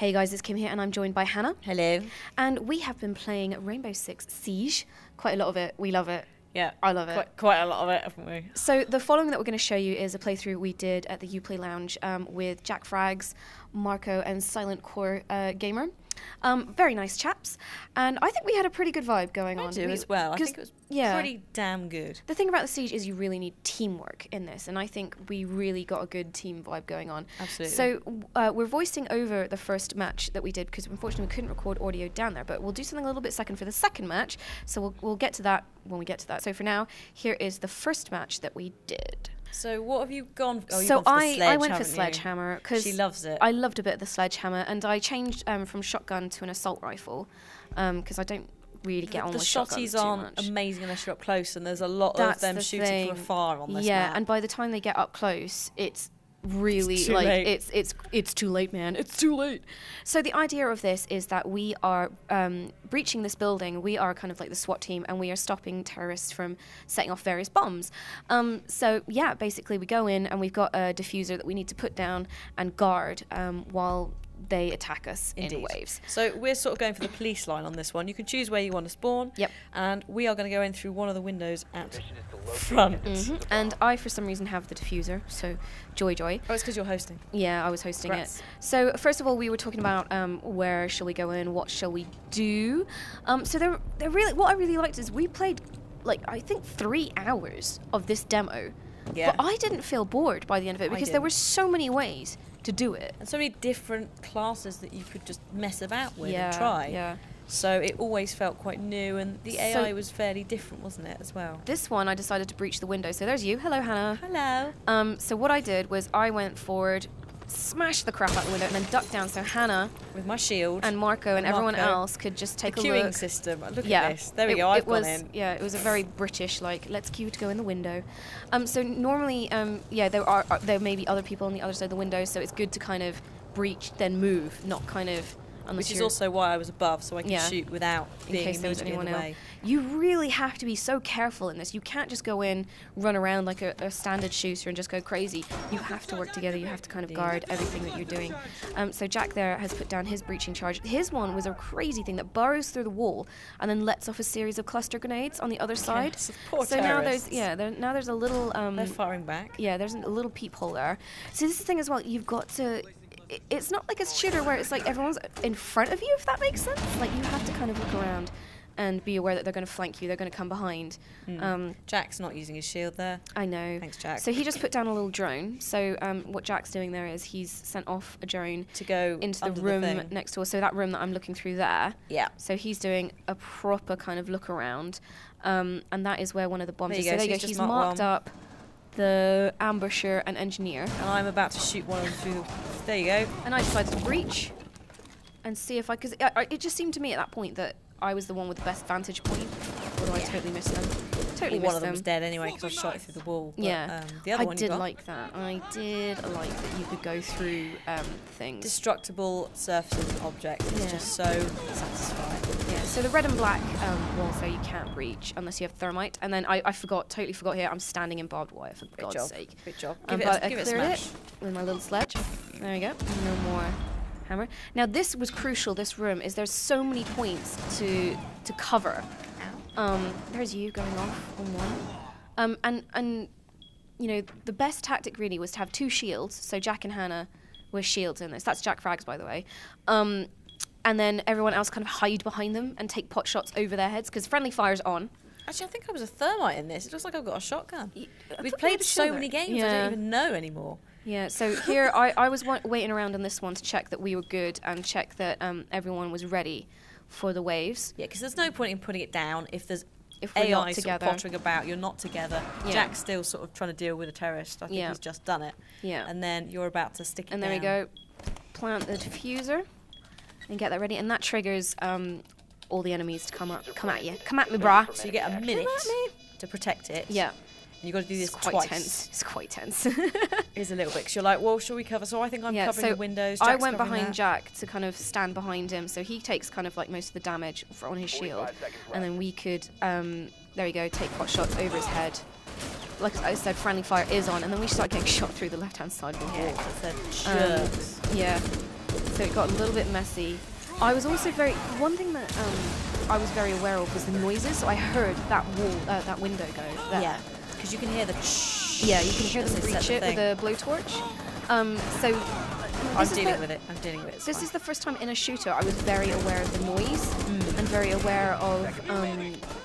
Hey guys, it's Kim here and I'm joined by Hannah. Hello. And we have been playing Rainbow Six Siege. Quite a lot of it. We love it. Yeah. I love it. Quite a lot of it, haven't we? So the following that we're going to show you is a playthrough we did at the Uplay Lounge with Jack Frags, Marco and Silent Core Gamer. Very nice chaps. And I think we had a pretty good vibe going on. I do as well. I think it was pretty damn good. The thing about the Siege is you really need teamwork in this, and I think we really got a good team vibe going on. Absolutely. So we're voicing over the first match that we did because unfortunately we couldn't record audio down there, but we'll do something a little bit second for the second match, so we'll get to that when we get to that. So for now, here is the first match that we did. So what have you gone for? Oh, so gone for the sledge, I went for sledgehammer because she loves it. I loved a bit of the sledgehammer, and I changed from shotgun to an assault rifle because I don't really get on with shotguns too much. The shotties aren't amazing unless you're up close, and there's a lot of them shooting from afar on this map. And by the time they get up close, it's really it's too late, man. It's too late. So the idea of this is that we are breaching this building. We are kind of like the SWAT team, and we are stopping terrorists from setting off various bombs. So yeah, basically we go in and we've got a diffuser that we need to put down and guard while they attack us in waves. So we're sort of going for the police line on this one. You can choose where you want to spawn. Yep. And we are going to go in through one of the windows at front. And I, for some reason, have the diffuser. So joy. Oh, it's because you're hosting. Yeah, I was hosting it. So first of all, we were talking about where shall we go in, what shall we do. So they're really, what I really liked is we played like I think 3 hours of this demo. Yeah. But I didn't feel bored by the end of it because there were so many ways to do it. And so many different classes that you could just mess about with and try. Yeah. So it always felt quite new, and the AI was fairly different, wasn't it, as well? This one, I decided to breach the window. So there's you. Hello, Hannah. Hello. So what I did was I went forward, smashed the crap out the window, and then ducked down so Hannah with my shield and Marco and everyone else could just take a look. The queuing system. Look at this. There we go. I've gone in. Yeah, it was a very British, like, let's queue to go in the window. So normally, there may be other people on the other side of the window, so it's good to kind of breach, then move, not kind of. Which is also why I was above, so I could shoot without being immediately in the way. You really have to be so careful in this. You can't just go in, run around like a standard shooter and just go crazy. You have to work together. You have to kind of guard everything that you're doing. So Jack there has put down his breaching charge. His one was a crazy thing that burrows through the wall and then lets off a series of cluster grenades on the other side. Poor so terrorists. now there's a little. They're firing back. Yeah, there's a little peephole there. So this is the thing as well. You've got to. It's not like a shooter where it's like everyone's in front of you, if that makes sense. Like, you have to kind of look around and be aware that they're going to flank you, they're going to come behind. Jack's not using his shield there. I know. Thanks, Jack. So he just put down a little drone. So what Jack's doing there is he's sent off a drone to go into the room next door. So that room that I'm looking through there. Yeah. So he's doing a proper kind of look around. And that is where one of the bombs is. So there you go. He's marked up the ambusher and engineer. And I'm about to shoot one of them through. There you go. And I decided to breach and see if because it just seemed to me at that point that I was the one with the best vantage point, although I totally missed them. One of them was dead anyway because I shot it through the wall. But, the other one I did like that. I did like that you could go through things. Destructible surfaces and objects. It's just so satisfying. Yeah. So the red and black walls there you can't breach unless you have thermite. And then I totally forgot here. I'm standing in barbed wire for God's sake. Good job. Give it a smash with my little sledge. There we go. No more hammer. Now this was crucial. This room is there's so many points to cover. There's you going off on one. And you know, the best tactic really was to have 2 shields. So Jack and Hannah were shields in this. That's Jack Frags, by the way. And then everyone else kind of hide behind them and take pot shots over their heads because friendly fire's on. Actually, I think I was a thermite in this. It looks like I've got a shotgun. We've played so many games, I don't even know anymore. Yeah, so here I was waiting around on this one to check that we were good and check that everyone was ready for the waves. Yeah, because there's no point in putting it down if we're AI not together. Sort of pottering about, you're not together. Yeah. Jack's still sort of trying to deal with a terrorist. I think he's just done it. Yeah. And then you're about to stick it and down. And there we go. Plant the diffuser and get that ready. And that triggers all the enemies to come at you. Come at me, brah. So you get a minute to protect it. Yeah. You've got to do this twice. Tense. It's quite tense. It's a little bit, because you're like, well, shall we cover? So I think I'm covering the windows. I went behind Jack to kind of stand behind him, so he takes kind of like most of the damage on his shield. And then we could, there we go, take pot shots over his head. Like I said, friendly fire is on, and then we start getting shot through the left-hand side of the wall. Yeah. So it got a little bit messy. I was also one thing that I was very aware of was the noises. So I heard that that window go there. Yeah, because you can hear the yeah, you can hear them breach it with a blowtorch. So I'm dealing with it. This is the first time in a shooter I was very aware of the noise and very aware of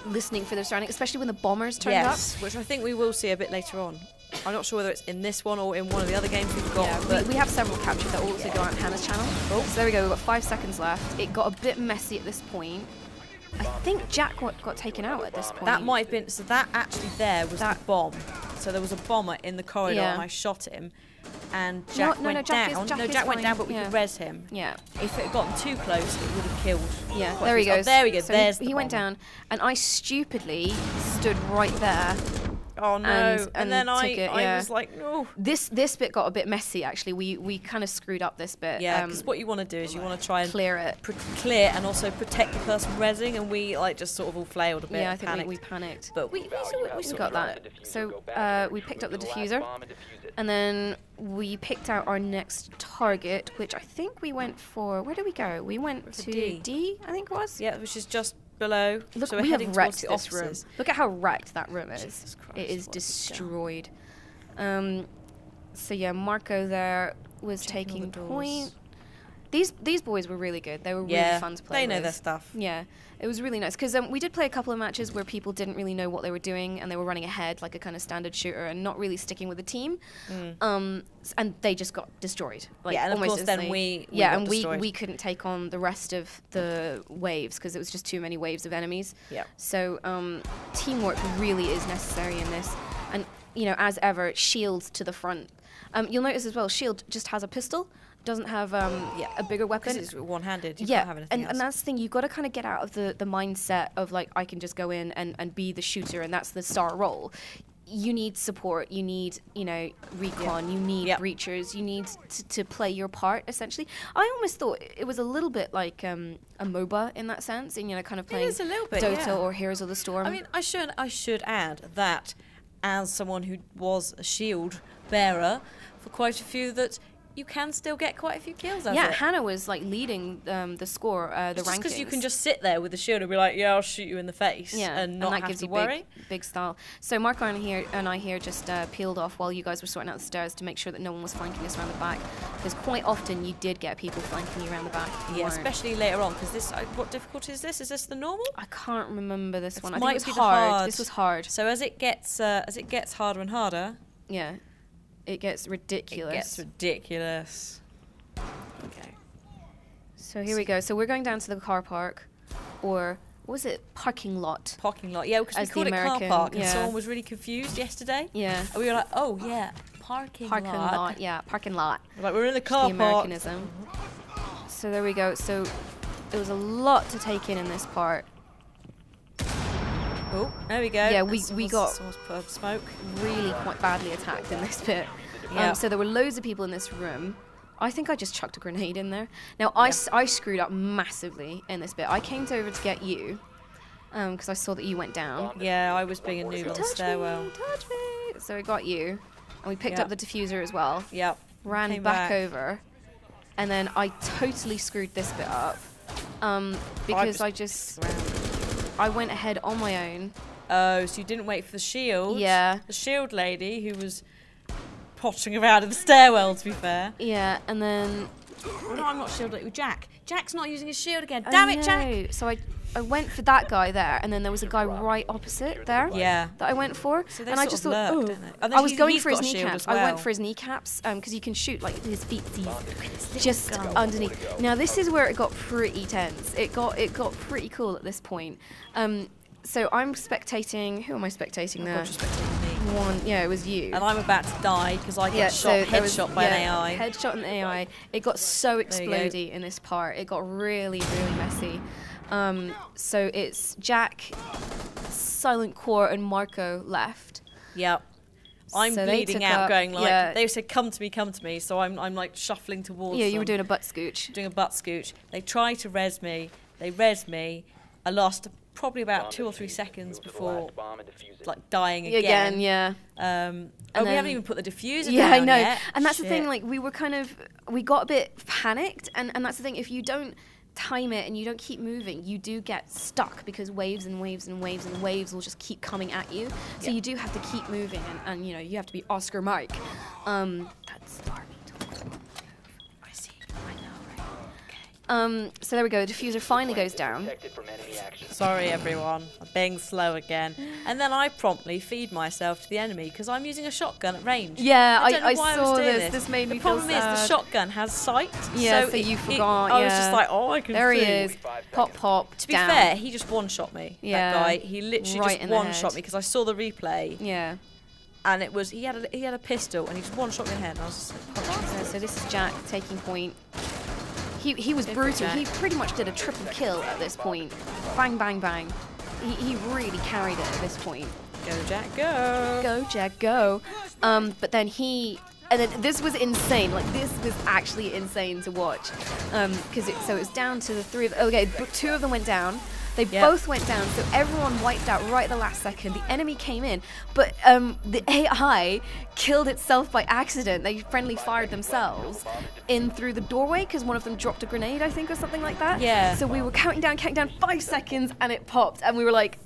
listening for the surroundings, especially when the bombers turned up. Which I think we will see a bit later on. I'm not sure whether it's in this one or in one of the other games we've got. Yeah, but we have several captures that will also go on Hannah's channel. Oh. So there we go, we've got 5 seconds left. It got a bit messy at this point. I think Jack got taken out at this point. That might have been, so that actually there was the bomb. So there was a bomber in the corridor and I shot him. And Jack went down. Jack went down, but we could res him. Yeah. If it had gotten too close, it would have killed. Yeah, there he goes. Oh, there we go. So there's he went down, and I stupidly stood right there. Oh no! And then I was like, no. This bit got a bit messy. Actually, we kind of screwed up this bit. Yeah, because what you want to do is you want to try and clear it, clear, and also protect the person rezzing. And we just sort of all flailed a bit. Yeah, I think we panicked, but we got that. So we picked up the diffuser, and then we picked out our next target, which I think we went for. Where did we go? We went to D, I think it was. Yeah, which is just below. Look, so we have wrecked this room. Look at how wrecked that room is. It is destroyed. So yeah, Marco there was taking point. These boys were really good. They were really fun to play with. They know their stuff. Yeah, it was really nice because we did play a couple of matches where people didn't really know what they were doing and they were running ahead like a kind of standard shooter and not really sticking with the team. And they just got destroyed. Like, yeah, and of course then we couldn't take on the rest of the waves because it was just too many waves of enemies. Yeah. So teamwork really is necessary in this, and you know, as ever, shields to the front. You'll notice as well, shield just has a pistol. Doesn't have a bigger weapon. It's one-handed. You can't have anything else. And that's the thing. You've got to kind of get out of the mindset of like I can just go in and be the shooter and that's the star role. You need support. You need recon. You need breachers. You need to play your part essentially. I almost thought it was a little bit like a MOBA in that sense, and kind of playing Dota or Heroes of the Storm. I mean, I should add that as someone who was a shield bearer for quite a few that. You can still get quite a few kills out of it. Yeah, Hannah was like leading the score, the rankings. Because you can just sit there with the shield and be like, yeah, I'll shoot you in the face. Yeah, and not that have gives to you worry. Big style. So Marco and I here just peeled off while you guys were sorting out the stairs to make sure that no one was flanking us around the back. Because quite often you did get people flanking you around the back. Yeah, especially later on. Because this, what difficulty is this? Is this the normal? I can't remember this one. I think it was hard. This was hard. So as it gets harder and harder. Yeah, it gets ridiculous. Okay. So here we go. So we're going down to the car park, or what was it? Parking lot. Parking lot. Yeah, because we called it car park, and someone was really confused yesterday. Yeah. And we were like, oh yeah, parking lot. Yeah, parking lot. Like we're in the car park. The Americanism. So there we go. So there was a lot to take in this part. Oh, there we go. Yeah, we got smoke. Really quite badly attacked in this bit. Yeah. So there were loads of people in this room. I think I just chucked a grenade in there. Now, I screwed up massively in this bit. I came over to get you because I saw that you went down. Yeah, I was being a noob on the stairwell. Touch me. So I got you. And we picked up the diffuser as well. Yep. Ran back over. And then I totally screwed this bit up because I went ahead on my own. Oh, so you didn't wait for the shield? Yeah. The shield lady who was pottering around in the stairwell, to be fair. Yeah, and then... Oh, no, I'm not shielded with Jack. Jack's not using his shield again. Damn it, Jack! So I went for that guy there, and then there was a guy right opposite there that I went for. So and I just thought, I was going for his kneecaps. I went for his kneecaps because you can shoot like his feet just underneath. Now this is where it got pretty tense. It got pretty cool at this point. So I'm spectating. Who am I spectating there? God, you're spectating me. Yeah, it was you. And I'm about to die because I got headshot by an AI. Headshot an AI. It got so explodey in this part. It got really, really messy. So it's Jack, Silent Core, and Marco left. Yep. I'm bleeding out, going like, they said, come to me. So I'm like shuffling towards them. You were doing a butt scooch. Doing a butt scooch. They tried to res me. They res me. I lost probably about 2 or 3 seconds before like dying again. Again, yeah. We haven't even put the diffuser down I know. yet. And that's the thing, like we got a bit panicked, and that's the thing, if you don't time it and you don't keep moving, you do get stuck because waves and waves and waves and waves will just keep coming at you. So you do have to keep moving, and you know, you have to be Oscar Mike. That's Barbie. I see. I know, right? Okay. So there we go. The diffuser finally goes down. Sorry, everyone. I'm being slow again. And then I promptly feed myself to the enemy because I'm using a shotgun at range. Yeah, I saw this. This made me feel sad. The problem is the shotgun has sight. Yeah, so you forgot. I was just like, oh, I can see. There he is. Pop, pop. To be fair, he just one-shot me. Yeah. That guy. He literally Right just one-shot me because I saw the replay. Yeah. And it was he had a pistol and he just one-shot me in the head. And I was just like, so this is Jack taking point. He was brutal. He pretty much did a triple kill at this point. Bang, bang, bang. He really carried it at this point. Go, Jack, go. Go, Jack, go. But then this was insane. Like, this was actually insane to watch. Because it was down to the 3 of them. Okay, 2 of them went down. They both went down, so everyone wiped out right at the last second. The enemy came in, but the AI killed itself by accident. They friendly fired themselves in through the doorway because one of them dropped a grenade, I think, or something like that. Yeah. So we were counting down 5 seconds, and it popped, and we were like,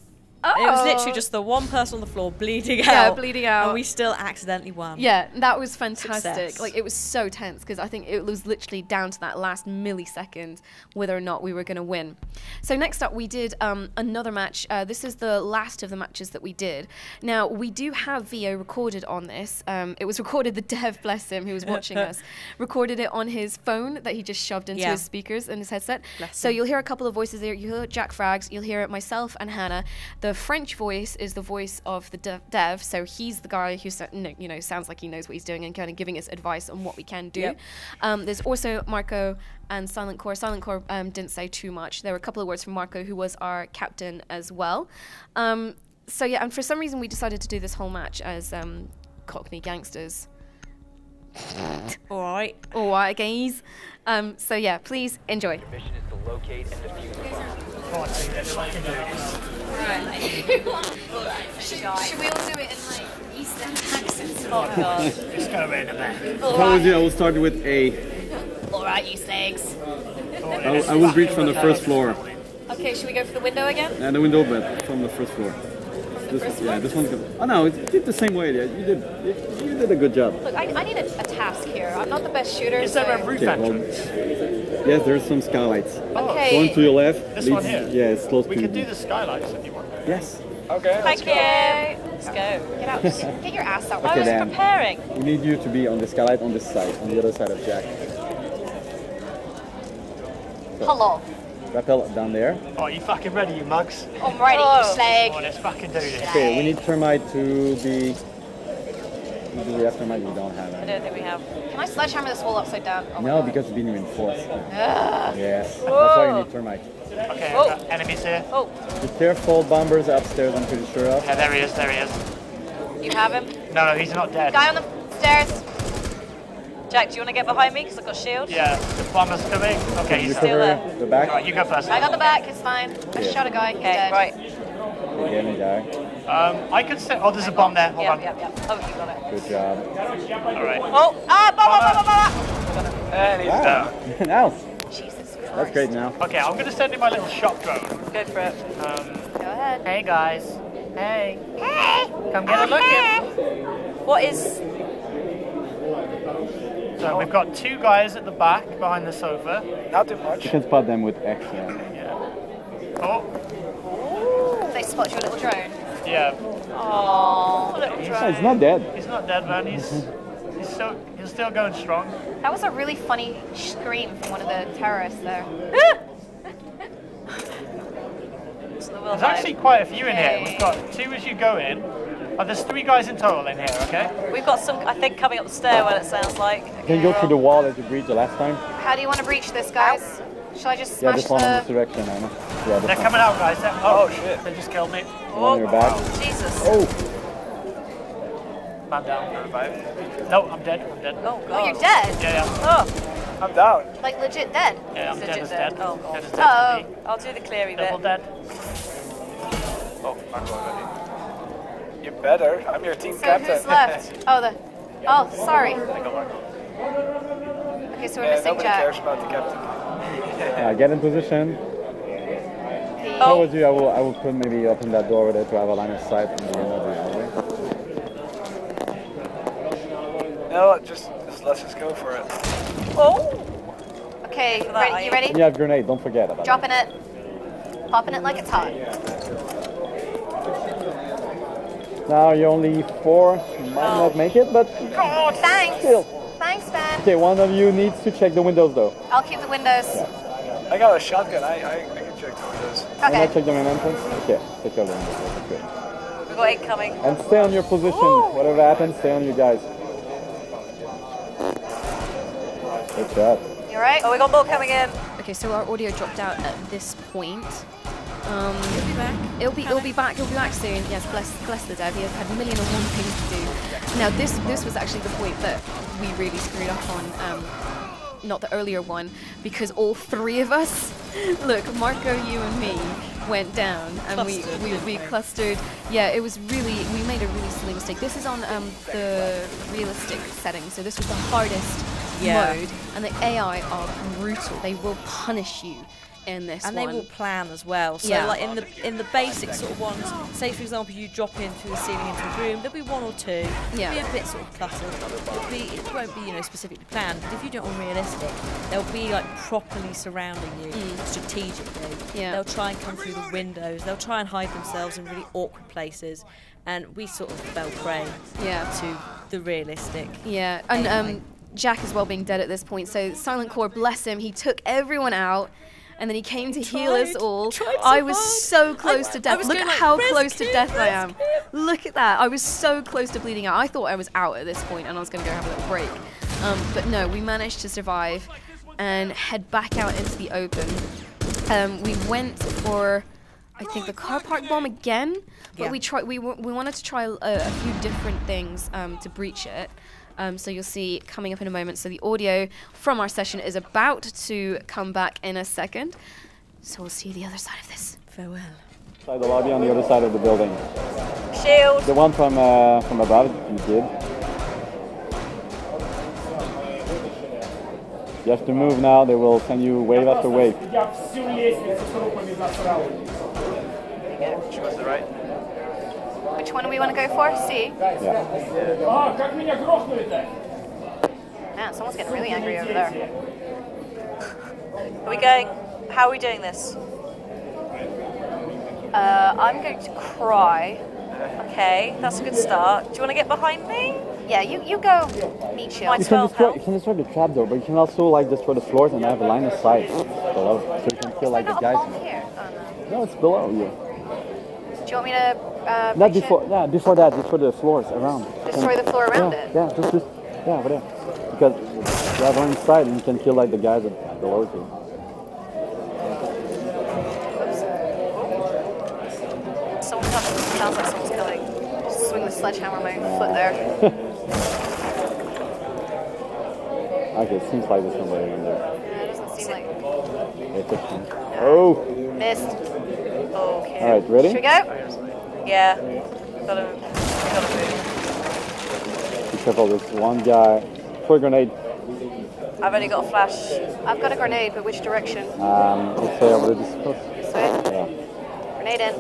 oh. It was literally just the one person on the floor bleeding out. Yeah, bleeding out. And we still accidentally won. Yeah, that was fantastic. Success. Like, it was so tense because I think it was literally down to that last millisecond whether or not we were going to win. So next up, we did another match. This is the last of the matches that we did. Now, we do have VO recorded on this. It was recorded, the dev, bless him, who was watching us, recorded it on his phone that he just shoved into his speakers and his headset. So you'll hear a couple of voices there. You'll hear Jack Frags, you'll hear myself and Hannah. The French voice is the voice of the dev, so he's the guy who sounds like he knows what he's doing and kind of giving us advice on what we can do. Yep. There's also Marco and Silent Core. Silent Core didn't say too much. There were a couple of words from Marco, who was our captain as well. So yeah, and for some reason we decided to do this whole match as Cockney gangsters. Alright, guys. So yeah, please enjoy. Your mission is to locate and defuse. Should we all do it in like Eastern accents? Oh god. Just go around the back. I will start with A. Alright, you slags. I will breach from the first floor. Okay, should we go for the window again? The window, but from the first floor. This one's good. Oh no, it did the same way. You did a good job. Look, I need a task here. I'm not the best shooter. Is there a roof entrance? Yes, there's some skylights. Okay. One to your left. This one here? Yeah, it's close to you. We can do the skylights if you want. Yes. Okay, Thank you. Let's go. Get out. Get your ass out. I was preparing. We need you to be on the skylight on this side, on the other side of Jack. So, hello. rappel down there. Oh, are you fucking ready, you mugs? I'm ready, you slag. Oh, let's fucking do this. Okay, we need termite to be... Do we have termite? We don't have it. I don't think we have. Can I sledgehammer this wall upside down? Oh no, because it's being reinforced. Yes, that's why you need termite. Okay, enemies here. Oh. Be careful, bombers upstairs, I'm pretty sure of. Yeah, there he is. You have him? No, he's not dead. Guy on the stairs. Jack, do you want to get behind me? Because I've got a shield. Yeah, the bomber's coming. Okay, he's still there. The back? Alright, you go first. I got the back, it's fine. I shot a guy, he's dead. Right. Again, a guy. I could say... Oh, there's a bomb there. Hold on. Yeah. Oh, you got it. Good job. Alright. Oh! Bomb! And he's down. Now. Jesus Christ. That's great now. Okay, I'm going to send in my little shock drone. Go for it. Go ahead. Hey, guys. Hey. Come get a look at. What is... So we've got two guys at the back behind the sofa. Not too much. You can spot them with X, Yeah. Oh. They spot your little drone. Yeah. Oh, little drone. He's not dead. He's not dead, man. He's still going strong. That was a really funny scream from one of the terrorists there. There's actually quite a few in here. We've got two as you go in. Oh, there's 3 guys in total in here, okay? We've got some, I think, coming up the stairwell, it sounds like. You can go through the wall as you breached the last time. How do you want to breach this, guys? Shall I just Yeah, smash this one in this direction, Anna. Yeah, They're coming out, guys. Oh, shit. They just killed me. On your back. Jesus. Oh! Man down. Revive. No, I'm dead. I'm dead. Oh, God. Oh, you're dead? Yeah. Oh. I'm down. Like, legit dead? Yeah, I'm Legit dead as dead. dead. Oh, Dead as God. dead. I'll do the cleary bit. Double dead. Oh, I'm already. You better. I'm your team captain. Who's left? Oh, sorry. Okay, so we're missing nobody Jack. cares about the captain. Get in position. If I was you, I will put maybe open that door over there to have a line of sight from the window of the hallway. No, just let's just go for it. Oh! Okay, you ready? And you have grenade, don't forget about Dropping it. Popping it like it's hot. Now you're only 4, you might not make it, but Oh, thanks. still. Thanks, Ben. Okay, one of you needs to check the windows though. I'll keep the windows. I got a shotgun. I can check the windows. Can I Okay. check the main entrance? Okay, take care of the windows. That's good. We've got 8 coming. And stay on your position. Whatever happens, stay on you guys. Good shot. You alright? Oh, we got more coming in. Okay, so our audio dropped out at this point. It'll be back. It'll be back soon. Yes, bless the dev. He had a million and one things to do. Now this was actually the point that we really screwed up on. Not the earlier one, because all 3 of us, look, Marco, you and me, went down and we clustered. Yeah, it was really, we made a really silly mistake. This is on the realistic setting, so this was the hardest mode, and the AI are brutal. They will punish you in this and one. they will plan as well. So like in the basic sort of ones, say for example you drop in through the ceiling into a room, there'll be 1 or 2. It'll be a bit sort of cluttered. It won't be specifically planned. But if you do it on realistic, they'll be like properly surrounding you strategically. They'll try and come through the windows. They'll try and hide themselves in really awkward places. And we sort of fell prey to the realistic. Yeah, and Jack as well being dead at this point. So Silent Core, bless him, he took everyone out. And then he came to heal us all. I was so close to death. Look at how close to death I am. Look at that. I was so close to bleeding out. I thought I was out at this point and I was going to go have a little break. But no, we managed to survive and head back out into the open. We went for, I think, the car park bomb again. But we wanted to try a few different things to breach it. So you'll see coming up in a moment. So the audio from our session is about to come back in a second. So we'll see the other side of this. Farewell. Try the lobby on the other side of the building. Shield. The one from above, you did. You have to move now. They will send you wave after wave. Which was the right? Which one do we want to go for? C? Yeah. Man, someone's getting really angry over there. Are we going? How are we doing this? I'm going to cry. Okay, that's a good start. Do you want to get behind me? Yeah, you go meet Shield. You can destroy the trapdoor, but you can also like destroy the floors and have a line of sight below, so you can kill like the guys. Here? Oh, no, it's below you. Do you want me to? Not before. Yeah, before that, destroy the floors around. Destroy the floor around it. Yeah, just over there. Because you have one side and you can kill like the guys below you. Sounds like someone's coming. Just swing the sledgehammer on my foot there. Okay, it seems like there's somebody in there. Yeah, it doesn't seem like. Oh! Missed. Okay. Alright, ready? Should we go? Yeah. Gotta move. Be careful, there's one guy. Throw a grenade. I've only got a flash. I've got a grenade, but which direction? Let's say over this coast. This way? Yeah. Grenade in.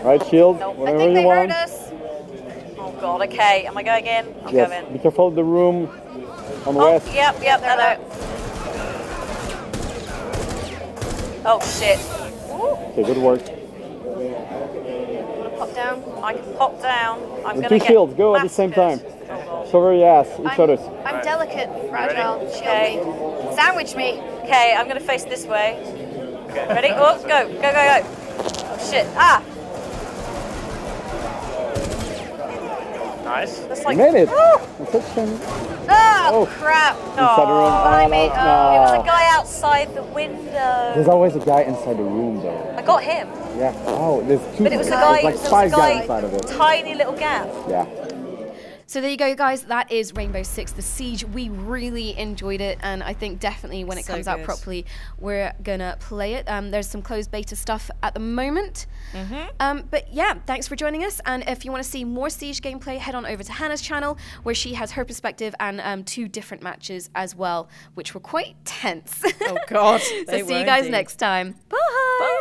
Right, shield. Nope. Whatever I think you they want. heard us. Oh god, okay. Am I going in? I'm going. Be careful of the room on the west. Yep, hello. Oh shit. Okay, good work. Pop down. I can pop down. I'm The gonna two get shields, go at the same time. Oh, Cover your ass, each other's. I'm delicate, fragile. Okay. Shield me. Sandwich me. Okay, I'm gonna face this way. Ready? Oh, go. Oh shit. Ah! Nice. That's You like. made it! Oh, Oh, crap. Inside the room. Behind me. It was a guy outside the window. There's always a guy inside the room though. I got him. Yeah. Oh, there's two. But it was a there's guy. like There was 5 a guys guy. inside of it. Tiny little gap. Yeah. So there you go, guys. That is Rainbow Six The Siege. We really enjoyed it, and I think definitely when it comes out properly, we're gonna play it. There's some closed beta stuff at the moment. But yeah, thanks for joining us. And if you want to see more Siege gameplay, head on over to Hannah's channel, where she has her perspective and 2 different matches as well, which were quite tense. Oh God. So see you guys next time. Bye. Bye.